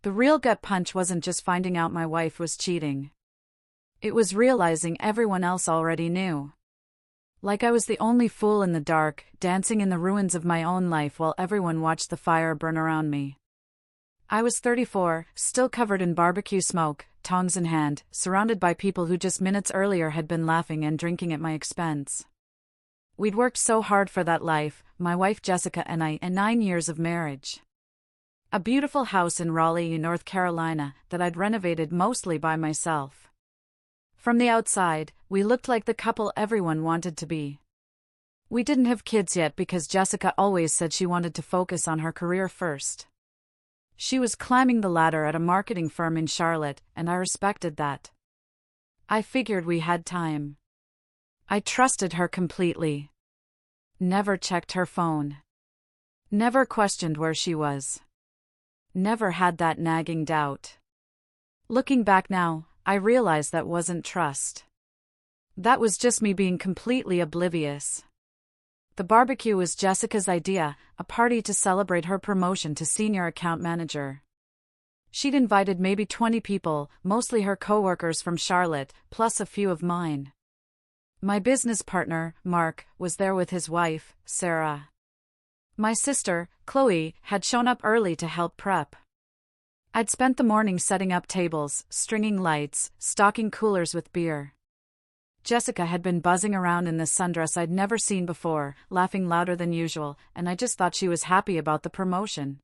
The real gut punch wasn't just finding out my wife was cheating. It was realizing everyone else already knew. Like I was the only fool in the dark, dancing in the ruins of my own life while everyone watched the fire burn around me. I was 34, still covered in barbecue smoke, tongs in hand, surrounded by people who just minutes earlier had been laughing and drinking at my expense. We'd worked so hard for that life, my wife Jessica and I, and 9 years of marriage. A beautiful house in Raleigh, North Carolina, that I'd renovated mostly by myself. From the outside, we looked like the couple everyone wanted to be. We didn't have kids yet because Jessica always said she wanted to focus on her career first. She was climbing the ladder at a marketing firm in Charlotte, and I respected that. I figured we had time. I trusted her completely. Never checked her phone. Never questioned where she was. Never had that nagging doubt. Looking back now, I realize that wasn't trust. That was just me being completely oblivious. The barbecue was Jessica's idea, a party to celebrate her promotion to senior account manager. She'd invited maybe 20 people, mostly her coworkers from Charlotte, plus a few of mine. My business partner, Mark, was there with his wife, Sarah. My sister, Chloe, had shown up early to help prep. I'd spent the morning setting up tables, stringing lights, stocking coolers with beer. Jessica had been buzzing around in this sundress I'd never seen before, laughing louder than usual, and I just thought she was happy about the promotion.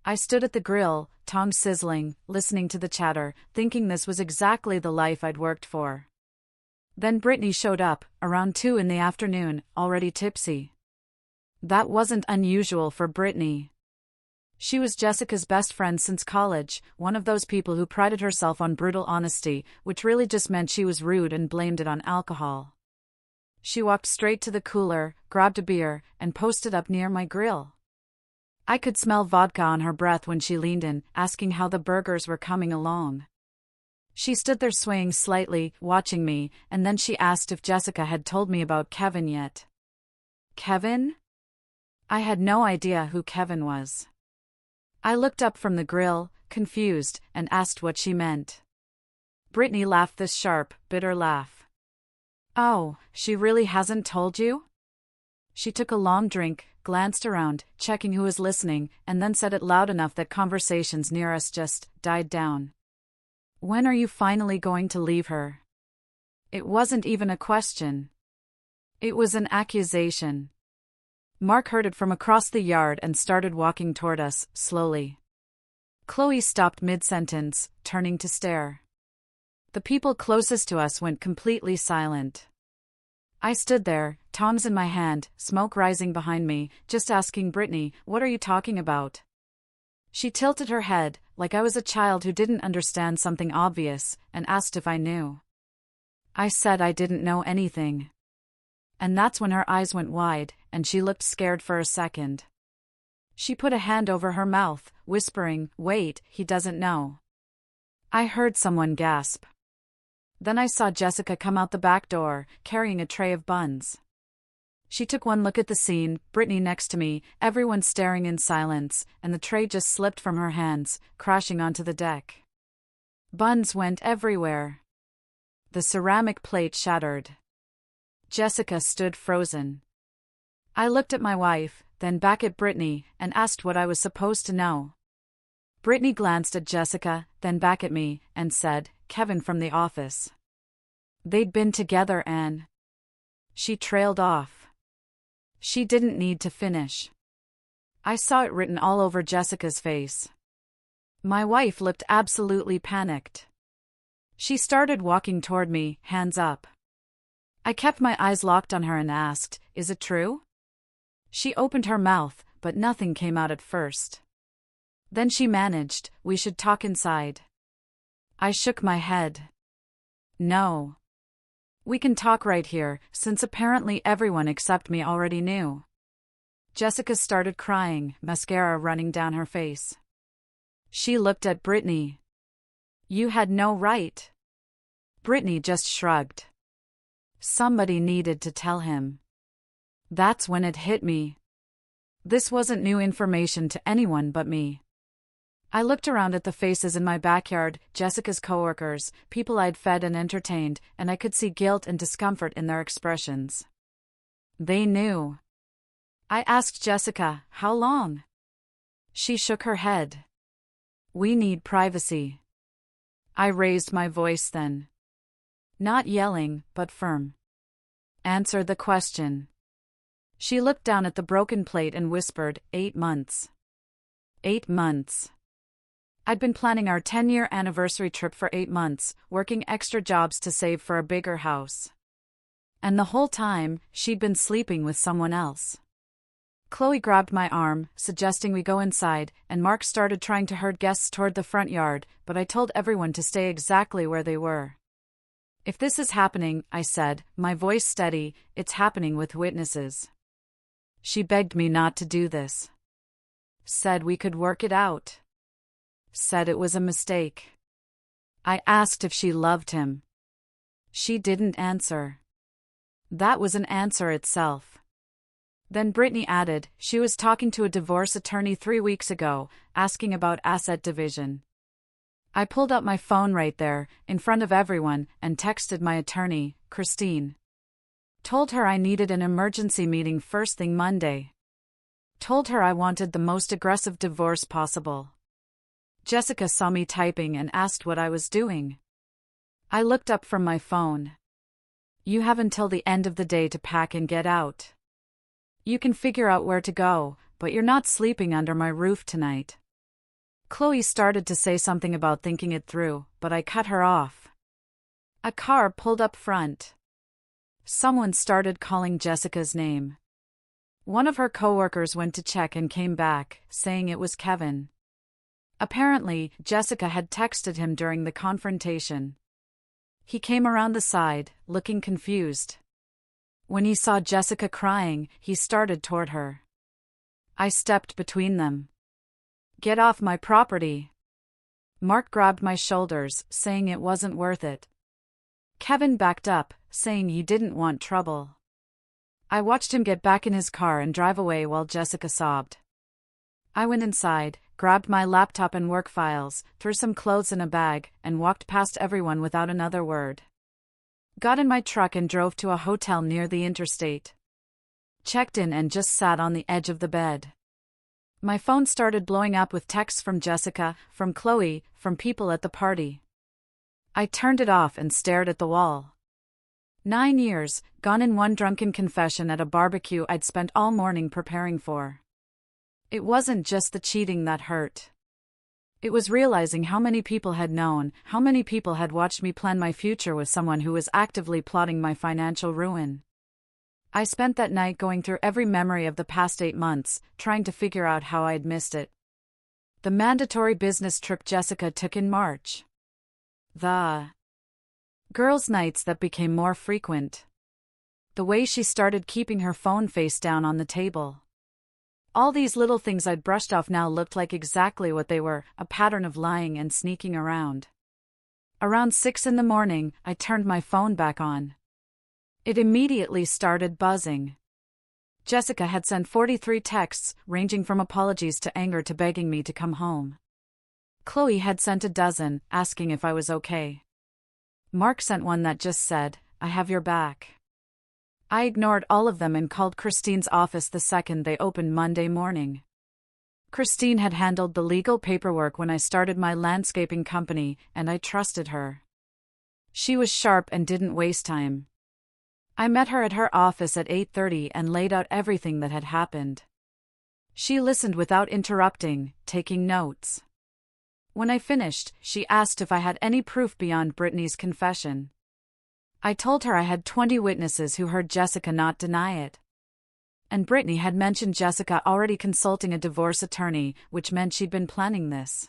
I stood at the grill, tongs sizzling, listening to the chatter, thinking this was exactly the life I'd worked for. Then Brittany showed up, around 2 in the afternoon, already tipsy. That wasn't unusual for Brittany. She was Jessica's best friend since college, one of those people who prided herself on brutal honesty, which really just meant she was rude and blamed it on alcohol. She walked straight to the cooler, grabbed a beer, and posted up near my grill. I could smell vodka on her breath when she leaned in, asking how the burgers were coming along. She stood there swaying slightly, watching me, and then she asked if Jessica had told me about Kevin yet. Kevin? I had no idea who Kevin was. I looked up from the grill, confused, and asked what she meant. Brittany laughed this sharp, bitter laugh. Oh, she really hasn't told you? She took a long drink, glanced around, checking who was listening, and then said it loud enough that conversations near us just died down. When are you finally going to leave her? It wasn't even a question. It was an accusation. Mark heard it from across the yard and started walking toward us, slowly. Chloe stopped mid-sentence, turning to stare. The people closest to us went completely silent. I stood there, tongs in my hand, smoke rising behind me, just asking Brittany, "What are you talking about?" She tilted her head, like I was a child who didn't understand something obvious, and asked if I knew. I said I didn't know anything. And that's when her eyes went wide, and she looked scared for a second. She put a hand over her mouth, whispering, "Wait, he doesn't know." I heard someone gasp. Then I saw Jessica come out the back door, carrying a tray of buns. She took one look at the scene, Brittany next to me, everyone staring in silence, and the tray just slipped from her hands, crashing onto the deck. Buns went everywhere. The ceramic plate shattered. Jessica stood frozen. I looked at my wife, then back at Brittany, and asked what I was supposed to know. Brittany glanced at Jessica, then back at me, and said, "Kevin from the office." They'd been together and... She trailed off. She didn't need to finish. I saw it written all over Jessica's face. My wife looked absolutely panicked. She started walking toward me, hands up. I kept my eyes locked on her and asked, "Is it true?" She opened her mouth, but nothing came out at first. Then she managed, "We should talk inside." I shook my head. No. We can talk right here, since apparently everyone except me already knew. Jessica started crying, mascara running down her face. She looked at Brittany. "You had no right." Brittany just shrugged. Somebody needed to tell him. That's when it hit me. This wasn't new information to anyone but me. I looked around at the faces in my backyard, Jessica's coworkers, people I'd fed and entertained, and I could see guilt and discomfort in their expressions. They knew. I asked Jessica, "How long?" She shook her head. "We need privacy." I raised my voice then. Not yelling, but firm. "Answer the question." She looked down at the broken plate and whispered, 8 months. 8 months. I'd been planning our 10-year anniversary trip for 8 months, working extra jobs to save for a bigger house. And the whole time, she'd been sleeping with someone else. Chloe grabbed my arm, suggesting we go inside, and Mark started trying to herd guests toward the front yard, but I told everyone to stay exactly where they were. "If this is happening," I said, my voice steady, "it's happening with witnesses." She begged me not to do this. Said we could work it out. Said it was a mistake. I asked if she loved him. She didn't answer. That was an answer itself. Then Brittany added, she was talking to a divorce attorney 3 weeks ago, asking about asset division. I pulled out my phone right there, in front of everyone, and texted my attorney, Christine. Told her I needed an emergency meeting first thing Monday. Told her I wanted the most aggressive divorce possible. Jessica saw me typing and asked what I was doing. I looked up from my phone. "You have until the end of the day to pack and get out. You can figure out where to go, but you're not sleeping under my roof tonight." Chloe started to say something about thinking it through, but I cut her off. A car pulled up front. Someone started calling Jessica's name. One of her coworkers went to check and came back, saying it was Kevin. Apparently, Jessica had texted him during the confrontation. He came around the side, looking confused. When he saw Jessica crying, he started toward her. I stepped between them. "Get off my property." Mark grabbed my shoulders, saying it wasn't worth it. Kevin backed up, saying he didn't want trouble. I watched him get back in his car and drive away while Jessica sobbed. I went inside, grabbed my laptop and work files, threw some clothes in a bag, and walked past everyone without another word. Got in my truck and drove to a hotel near the interstate. Checked in and just sat on the edge of the bed. My phone started blowing up with texts from Jessica, from Chloe, from people at the party. I turned it off and stared at the wall. 9 years, gone in one drunken confession at a barbecue I'd spent all morning preparing for. It wasn't just the cheating that hurt. It was realizing how many people had known, how many people had watched me plan my future with someone who was actively plotting my financial ruin. I spent that night going through every memory of the past 8 months, trying to figure out how I'd missed it. The mandatory business trip Jessica took in March. The girls' nights that became more frequent. The way she started keeping her phone face down on the table. All these little things I'd brushed off now looked like exactly what they were, a pattern of lying and sneaking around. Around 6 in the morning, I turned my phone back on. It immediately started buzzing. Jessica had sent 43 texts, ranging from apologies to anger to begging me to come home. Chloe had sent a dozen, asking if I was okay. Mark sent one that just said, "I have your back." I ignored all of them and called Christine's office the second they opened Monday morning. Christine had handled the legal paperwork when I started my landscaping company, and I trusted her. She was sharp and didn't waste time. I met her at her office at 8:30 and laid out everything that had happened. She listened without interrupting, taking notes. When I finished, she asked if I had any proof beyond Brittany's confession. I told her I had 20 witnesses who heard Jessica not deny it. And Brittany had mentioned Jessica already consulting a divorce attorney, which meant she'd been planning this.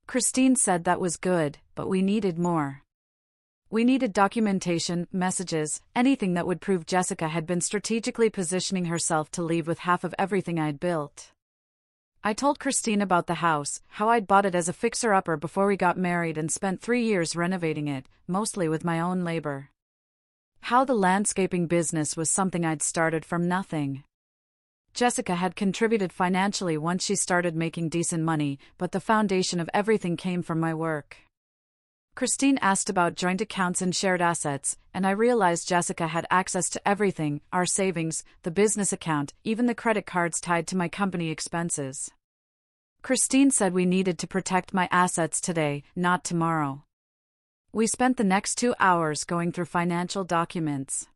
Christine said that was good, but we needed more. We needed documentation, messages, anything that would prove Jessica had been strategically positioning herself to leave with half of everything I'd built. I told Christine about the house, how I'd bought it as a fixer-upper before we got married and spent 3 years renovating it, mostly with my own labor. How the landscaping business was something I'd started from nothing. Jessica had contributed financially once she started making decent money, but the foundation of everything came from my work. Christine asked about joint accounts and shared assets, and I realized Jessica had access to everything: our savings, the business account, even the credit cards tied to my company expenses. Christine said we needed to protect my assets today, not tomorrow. We spent the next 2 hours going through financial documents.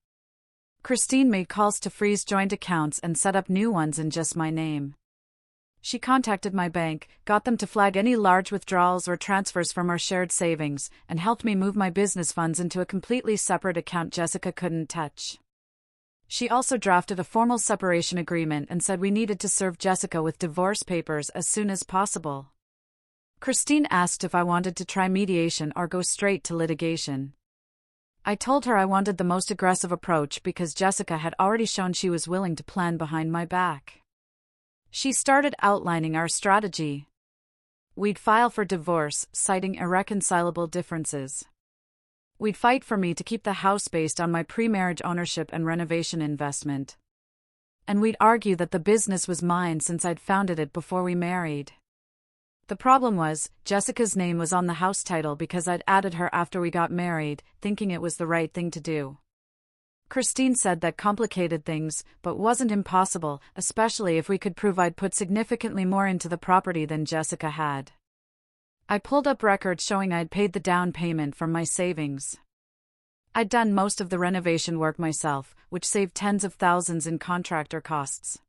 Christine made calls to freeze joint accounts and set up new ones in just my name. She contacted my bank, got them to flag any large withdrawals or transfers from our shared savings, and helped me move my business funds into a completely separate account Jessica couldn't touch. She also drafted a formal separation agreement and said we needed to serve Jessica with divorce papers as soon as possible. Christine asked if I wanted to try mediation or go straight to litigation. I told her I wanted the most aggressive approach because Jessica had already shown she was willing to plan behind my back. She started outlining our strategy. We'd file for divorce, citing irreconcilable differences. We'd fight for me to keep the house based on my pre-marriage ownership and renovation investment. And we'd argue that the business was mine since I'd founded it before we married. The problem was, Jessica's name was on the house title because I'd added her after we got married, thinking it was the right thing to do. Christine said that complicated things, but wasn't impossible, especially if we could prove I'd put significantly more into the property than Jessica had. I pulled up records showing I'd paid the down payment from my savings. I'd done most of the renovation work myself, which saved tens of thousands in contractor costs.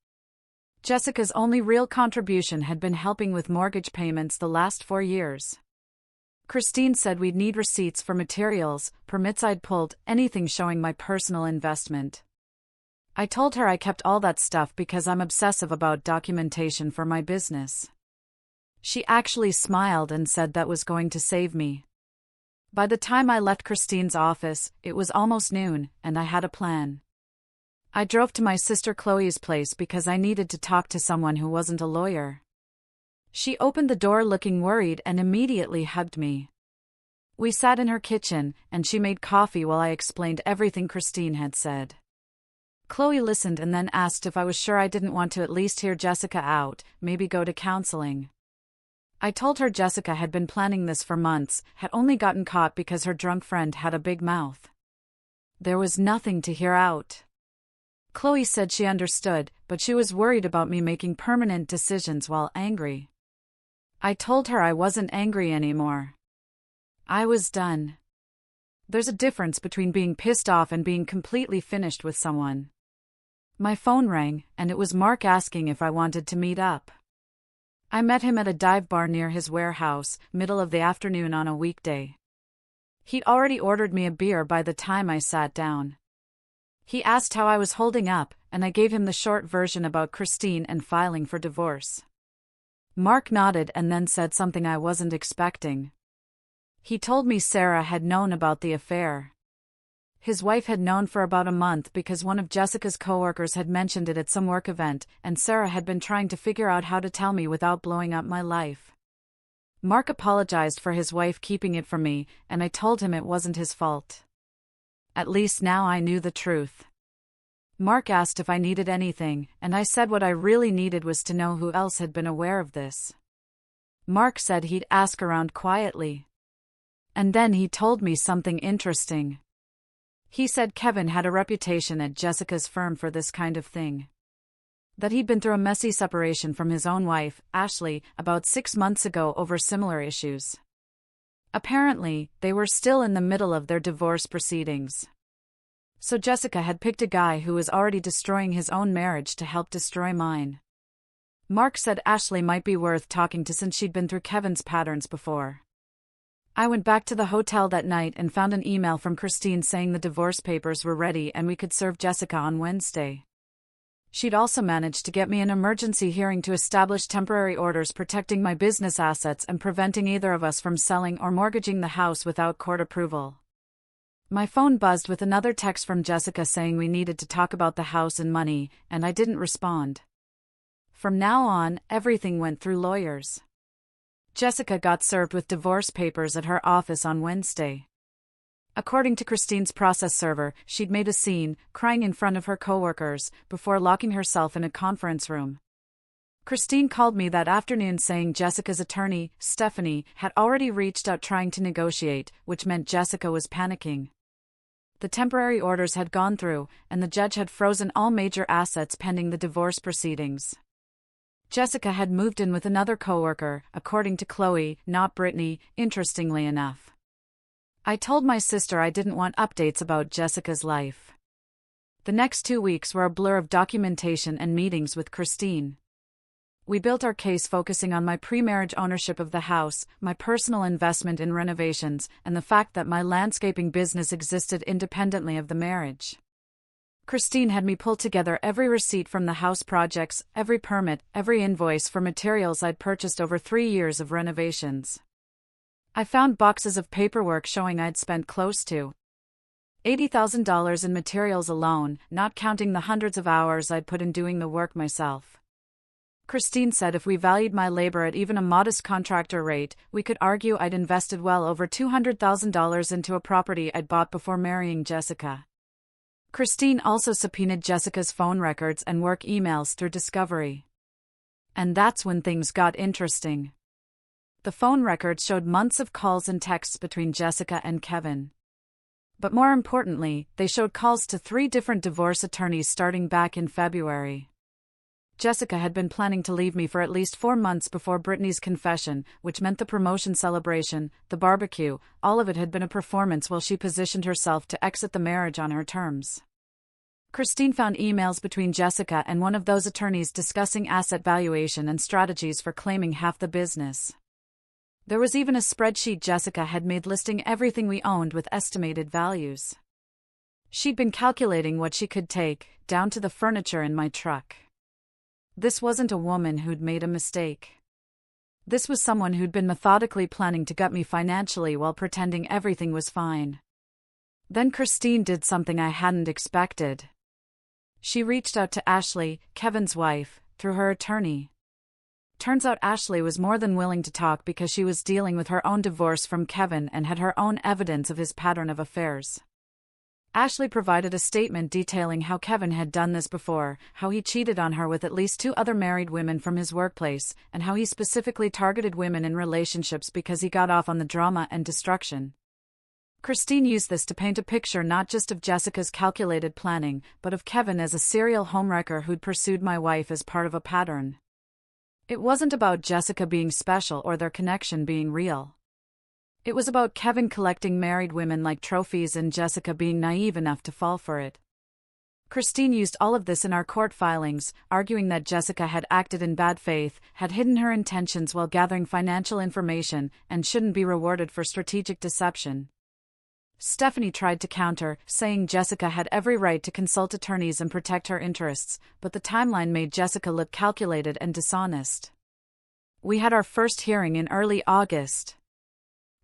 Jessica's only real contribution had been helping with mortgage payments the last 4 years. Christine said we'd need receipts for materials, permits I'd pulled, anything showing my personal investment. I told her I kept all that stuff because I'm obsessive about documentation for my business. She actually smiled and said that was going to save me. By the time I left Christine's office, it was almost noon, and I had a plan. I drove to my sister Chloe's place because I needed to talk to someone who wasn't a lawyer. She opened the door looking worried and immediately hugged me. We sat in her kitchen, and she made coffee while I explained everything Christine had said. Chloe listened and then asked if I was sure I didn't want to at least hear Jessica out, maybe go to counseling. I told her Jessica had been planning this for months, had only gotten caught because her drunk friend had a big mouth. There was nothing to hear out. Chloe said she understood, but she was worried about me making permanent decisions while angry. I told her I wasn't angry anymore. I was done. There's a difference between being pissed off and being completely finished with someone. My phone rang, and it was Mark asking if I wanted to meet up. I met him at a dive bar near his warehouse, middle of the afternoon on a weekday. He'd already ordered me a beer by the time I sat down. He asked how I was holding up, and I gave him the short version about Christine and filing for divorce. Mark nodded and then said something I wasn't expecting. He told me Sarah had known about the affair. His wife had known for about a month because one of Jessica's coworkers had mentioned it at some work event, and Sarah had been trying to figure out how to tell me without blowing up my life. Mark apologized for his wife keeping it from me, and I told him it wasn't his fault. At least now I knew the truth. Mark asked if I needed anything, and I said what I really needed was to know who else had been aware of this. Mark said he'd ask around quietly. And then he told me something interesting. He said Kevin had a reputation at Jessica's firm for this kind of thing. That he'd been through a messy separation from his own wife, Ashley, about 6 months ago over similar issues. Apparently, they were still in the middle of their divorce proceedings. So Jessica had picked a guy who was already destroying his own marriage to help destroy mine. Mark said Ashley might be worth talking to since she'd been through Kevin's patterns before. I went back to the hotel that night and found an email from Christine saying the divorce papers were ready and we could serve Jessica on Wednesday. She'd also managed to get me an emergency hearing to establish temporary orders protecting my business assets and preventing either of us from selling or mortgaging the house without court approval. My phone buzzed with another text from Jessica saying we needed to talk about the house and money, and I didn't respond. From now on, everything went through lawyers. Jessica got served with divorce papers at her office on Wednesday. According to Christine's process server, she'd made a scene, crying in front of her coworkers, before locking herself in a conference room. Christine called me that afternoon saying Jessica's attorney, Stephanie, had already reached out trying to negotiate, which meant Jessica was panicking. The temporary orders had gone through, and the judge had frozen all major assets pending the divorce proceedings. Jessica had moved in with another coworker, according to Chloe, not Brittany, interestingly enough. I told my sister I didn't want updates about Jessica's life. The next 2 weeks were a blur of documentation and meetings with Christine. We built our case focusing on my pre-marriage ownership of the house, my personal investment in renovations, and the fact that my landscaping business existed independently of the marriage. Christine had me pull together every receipt from the house projects, every permit, every invoice for materials I'd purchased over 3 years of renovations. I found boxes of paperwork showing I'd spent close to $80,000 in materials alone, not counting the hundreds of hours I'd put in doing the work myself. Christine said if we valued my labor at even a modest contractor rate, we could argue I'd invested well over $200,000 into a property I'd bought before marrying Jessica. Christine also subpoenaed Jessica's phone records and work emails through Discovery. And that's when things got interesting. The phone records showed months of calls and texts between Jessica and Kevin. But more importantly, they showed calls to 3 different divorce attorneys starting back in February. Jessica had been planning to leave me for at least 4 months before Brittany's confession, which meant the promotion celebration, the barbecue, all of it had been a performance while she positioned herself to exit the marriage on her terms. Christine found emails between Jessica and one of those attorneys discussing asset valuation and strategies for claiming half the business. There was even a spreadsheet Jessica had made listing everything we owned with estimated values. She'd been calculating what she could take, down to the furniture in my truck. This wasn't a woman who'd made a mistake. This was someone who'd been methodically planning to gut me financially while pretending everything was fine. Then Christine did something I hadn't expected. She reached out to Ashley, Kevin's wife, through her attorney. Turns out Ashley was more than willing to talk because she was dealing with her own divorce from Kevin and had her own evidence of his pattern of affairs. Ashley provided a statement detailing how Kevin had done this before, how he cheated on her with at least 2 other married women from his workplace, and how he specifically targeted women in relationships because he got off on the drama and destruction. Christine used this to paint a picture not just of Jessica's calculated planning, but of Kevin as a serial homewrecker who'd pursued my wife as part of a pattern. It wasn't about Jessica being special or their connection being real. It was about Kevin collecting married women like trophies and Jessica being naive enough to fall for it. Christine used all of this in our court filings, arguing that Jessica had acted in bad faith, had hidden her intentions while gathering financial information, and shouldn't be rewarded for strategic deception. Stephanie tried to counter, saying Jessica had every right to consult attorneys and protect her interests, but the timeline made Jessica look calculated and dishonest. We had our first hearing in early August.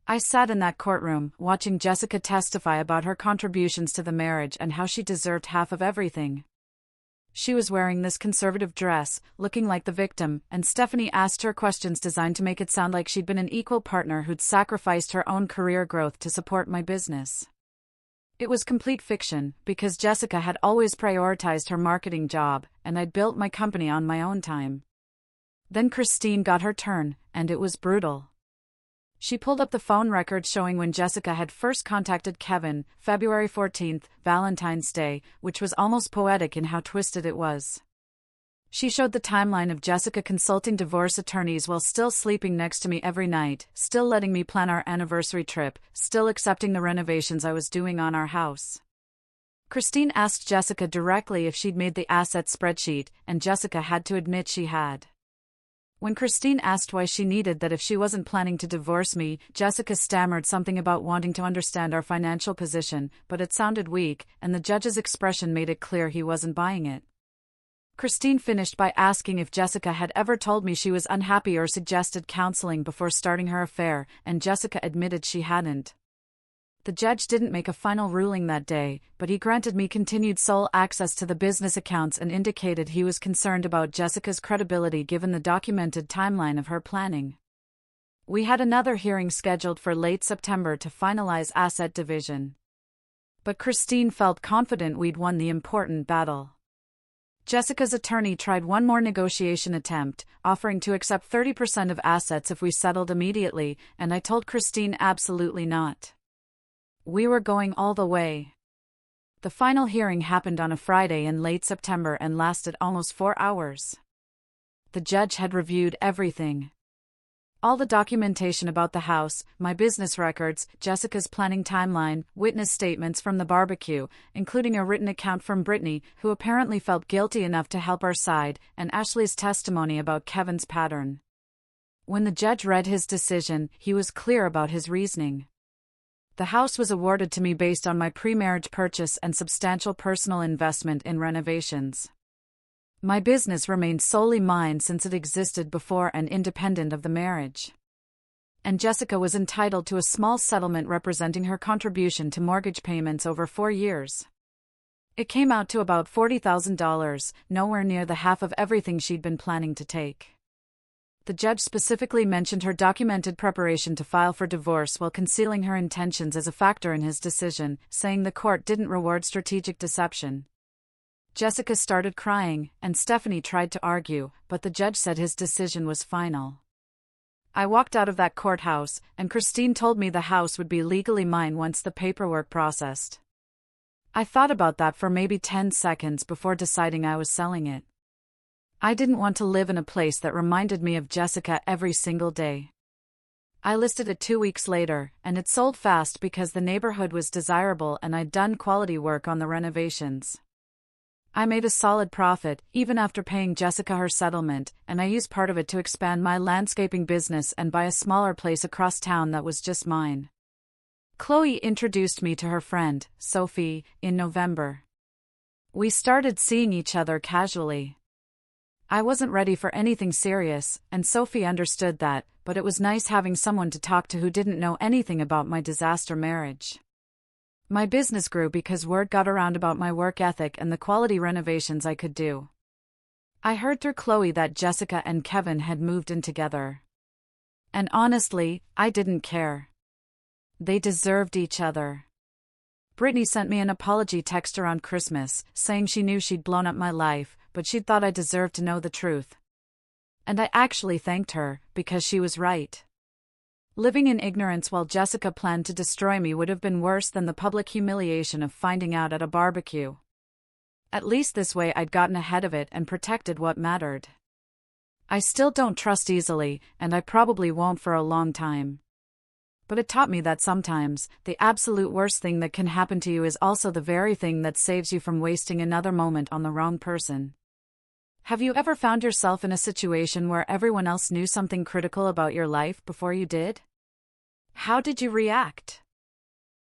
I sat in that courtroom, watching Jessica testify about her contributions to the marriage and how she deserved half of everything. She was wearing this conservative dress, looking like the victim, and Stephanie asked her questions designed to make it sound like she'd been an equal partner who'd sacrificed her own career growth to support my business. It was complete fiction, because Jessica had always prioritized her marketing job, and I'd built my company on my own time. Then Christine got her turn, and it was brutal. She pulled up the phone record showing when Jessica had first contacted Kevin, February 14th, Valentine's Day, which was almost poetic in how twisted it was. She showed the timeline of Jessica consulting divorce attorneys while still sleeping next to me every night, still letting me plan our anniversary trip, still accepting the renovations I was doing on our house. Christine asked Jessica directly if she'd made the asset spreadsheet, and Jessica had to admit she had. When Christine asked why she needed that if she wasn't planning to divorce me, Jessica stammered something about wanting to understand our financial position, but it sounded weak, and the judge's expression made it clear he wasn't buying it. Christine finished by asking if Jessica had ever told me she was unhappy or suggested counseling before starting her affair, and Jessica admitted she hadn't. The judge didn't make a final ruling that day, but he granted me continued sole access to the business accounts and indicated he was concerned about Jessica's credibility given the documented timeline of her planning. We had another hearing scheduled for late September to finalize asset division. But Christine felt confident we'd won the important battle. Jessica's attorney tried one more negotiation attempt, offering to accept 30% of assets if we settled immediately, and I told Christine absolutely not. We were going all the way. The final hearing happened on a Friday in late September and lasted almost 4 hours. The judge had reviewed everything. All the documentation about the house, my business records, Jessica's planning timeline, witness statements from the barbecue, including a written account from Brittany, who apparently felt guilty enough to help our side, and Ashley's testimony about Kevin's pattern. When the judge read his decision, he was clear about his reasoning. The house was awarded to me based on my pre-marriage purchase and substantial personal investment in renovations. My business remained solely mine since it existed before and independent of the marriage. And Jessica was entitled to a small settlement representing her contribution to mortgage payments over 4 years. It came out to about $40,000, nowhere near the half of everything she'd been planning to take. The judge specifically mentioned her documented preparation to file for divorce while concealing her intentions as a factor in his decision, saying the court didn't reward strategic deception. Jessica started crying, and Stephanie tried to argue, but the judge said his decision was final. I walked out of that courthouse, and Christine told me the house would be legally mine once the paperwork processed. I thought about that for maybe 10 seconds before deciding I was selling it. I didn't want to live in a place that reminded me of Jessica every single day. I listed it 2 weeks later, and it sold fast because the neighborhood was desirable and I'd done quality work on the renovations. I made a solid profit, even after paying Jessica her settlement, and I used part of it to expand my landscaping business and buy a smaller place across town that was just mine. Chloe introduced me to her friend, Sophie, in November. We started seeing each other casually. I wasn't ready for anything serious, and Sophie understood that, but it was nice having someone to talk to who didn't know anything about my disaster marriage. My business grew because word got around about my work ethic and the quality renovations I could do. I heard through Chloe that Jessica and Kevin had moved in together. And honestly, I didn't care. They deserved each other. Brittany sent me an apology text around Christmas, saying she knew she'd blown up my life, but she'd thought I deserved to know the truth. And I actually thanked her, because she was right. Living in ignorance while Jessica planned to destroy me would have been worse than the public humiliation of finding out at a barbecue. At least this way I'd gotten ahead of it and protected what mattered. I still don't trust easily, and I probably won't for a long time. But it taught me that sometimes, the absolute worst thing that can happen to you is also the very thing that saves you from wasting another moment on the wrong person. Have you ever found yourself in a situation where everyone else knew something critical about your life before you did? How did you react?